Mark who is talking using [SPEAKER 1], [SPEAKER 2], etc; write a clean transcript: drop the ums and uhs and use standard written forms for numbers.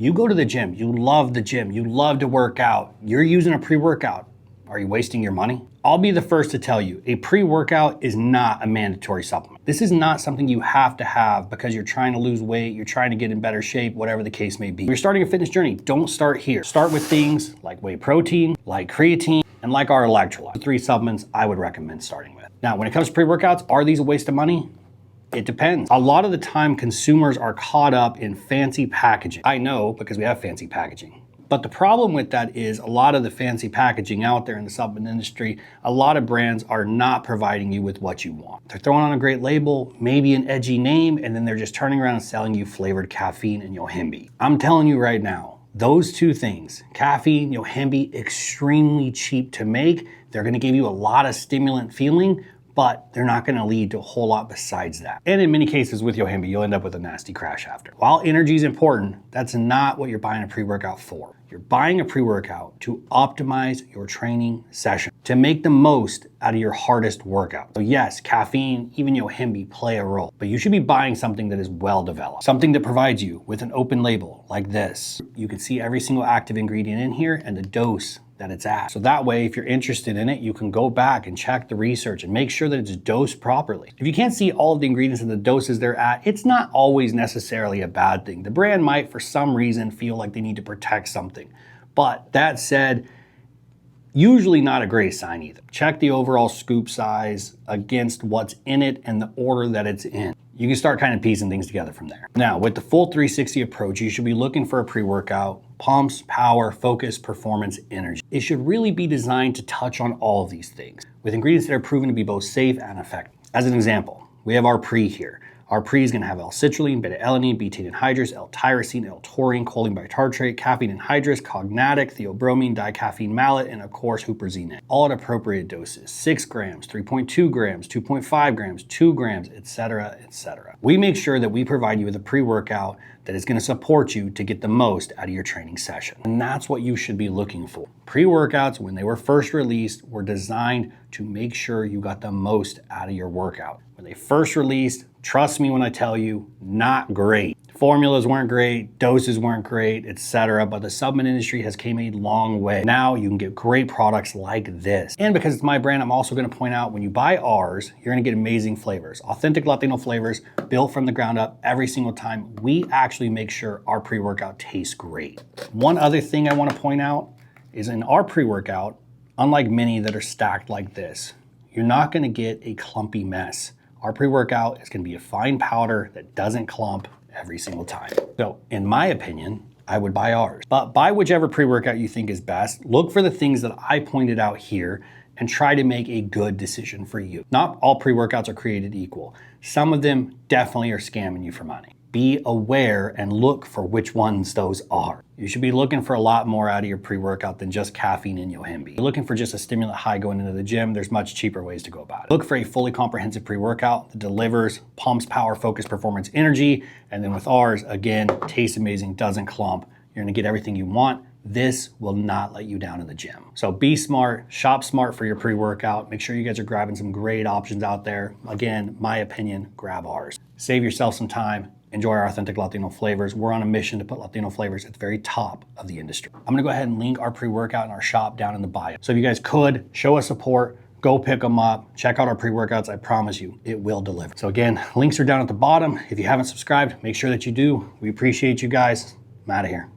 [SPEAKER 1] You go to the gym, you love the gym, you love to work out, you're using a pre-workout. Are you wasting your money? I'll be the first to tell you, a pre-workout is not a mandatory supplement. This is not something you have to have because you're trying to lose weight, you're trying to get in better shape, whatever the case may be. If you're starting a fitness journey, don't start here. Start with things like whey protein, like creatine, and like our electrolytes. The 3 supplements I would recommend starting with. Now, when it comes to pre-workouts, are these a waste of money? It depends. A lot of the time, consumers are caught up in fancy packaging. I know because we have fancy packaging. But the problem with that is a lot of the fancy packaging out there in the supplement industry, a lot of brands are not providing you with what you want. They're throwing on a great label, maybe an edgy name, and then they're just turning around and selling you flavored caffeine and yohimbe. I'm telling you right now, those 2 things, caffeine, yohimbe, extremely cheap to make. They're gonna give you a lot of stimulant feeling, but they're not gonna lead to a whole lot besides that. And in many cases with yohimbe, you'll end up with a nasty crash after. While energy is important, that's not what you're buying a pre-workout for. You're buying a pre-workout to optimize your training session, to make the most out of your hardest workout. So yes, caffeine, even yohimbe play a role, but you should be buying something that is well developed, something that provides you with an open label like this. You can see every single active ingredient in here and the dose that it's at. So that way, if you're interested in it, you can go back and check the research and make sure that it's dosed properly. If you can't see all of the ingredients and the doses they're at, it's not always necessarily a bad thing. The brand might, for some reason, feel like they need to protect something. But that said, usually not a great sign either. Check the overall scoop size against what's in it and the order that it's in. You can start kind of piecing things together from there. Now, with the full 360 approach, you should be looking for a pre-workout, pumps, power, focus, performance, energy. It should really be designed to touch on all of these things with ingredients that are proven to be both safe and effective. As an example, we have our pre here. Our pre is going to have L-citrulline, beta-alanine, betaine anhydrous, L-tyrosine, L-taurine, choline bitartrate, caffeine anhydrous, cognatic, theobromine, dicaffeine malate, and of course huperzine. All at appropriate doses: 6 grams, 3.2 grams, 2.5 grams, 2 grams, etc., etc. We make sure that we provide you with a pre-workout that is going to support you to get the most out of your training session. And that's what you should be looking for. Pre-workouts, when they were first released, were designed to make sure you got the most out of your workout. When they first released, trust me when I tell you, not great. Formulas weren't great, doses weren't great, etc. But the supplement industry has came a long way. Now you can get great products like this. And because it's my brand, I'm also going to point out when you buy ours, you're going to get amazing flavors. Authentic Latino flavors, built from the ground up every single time. We actually make sure our pre-workout tastes great. One other thing I want to point out is in our pre-workout, unlike many that are stacked like this, you're not going to get a clumpy mess. Our pre-workout is going to be a fine powder that doesn't clump every single time. So in my opinion, I would buy ours. But buy whichever pre-workout you think is best. Look for the things that I pointed out here and try to make a good decision for you. Not all pre-workouts are created equal. Some of them definitely are scamming you for money. Be aware and look for which ones those are. You should be looking for a lot more out of your pre-workout than just caffeine and yohimbe. If you're looking for just a stimulant high going into the gym, there's much cheaper ways to go about it. Look for a fully comprehensive pre-workout that delivers pumps, power, focus, performance, energy. And then with ours, again, tastes amazing, doesn't clump. You're gonna get everything you want. This will not let you down in the gym. So be smart, shop smart for your pre-workout. Make sure you guys are grabbing some great options out there. Again, my opinion, grab ours. Save yourself some time. Enjoy our authentic Latino flavors. We're on a mission to put Latino flavors at the very top of the industry. I'm gonna go ahead and link our pre-workout in our shop down in the bio. So if you guys could, show us support, go pick them up, check out our pre-workouts. I promise you, it will deliver. So again, links are down at the bottom. If you haven't subscribed, make sure that you do. We appreciate you guys. I'm out of here.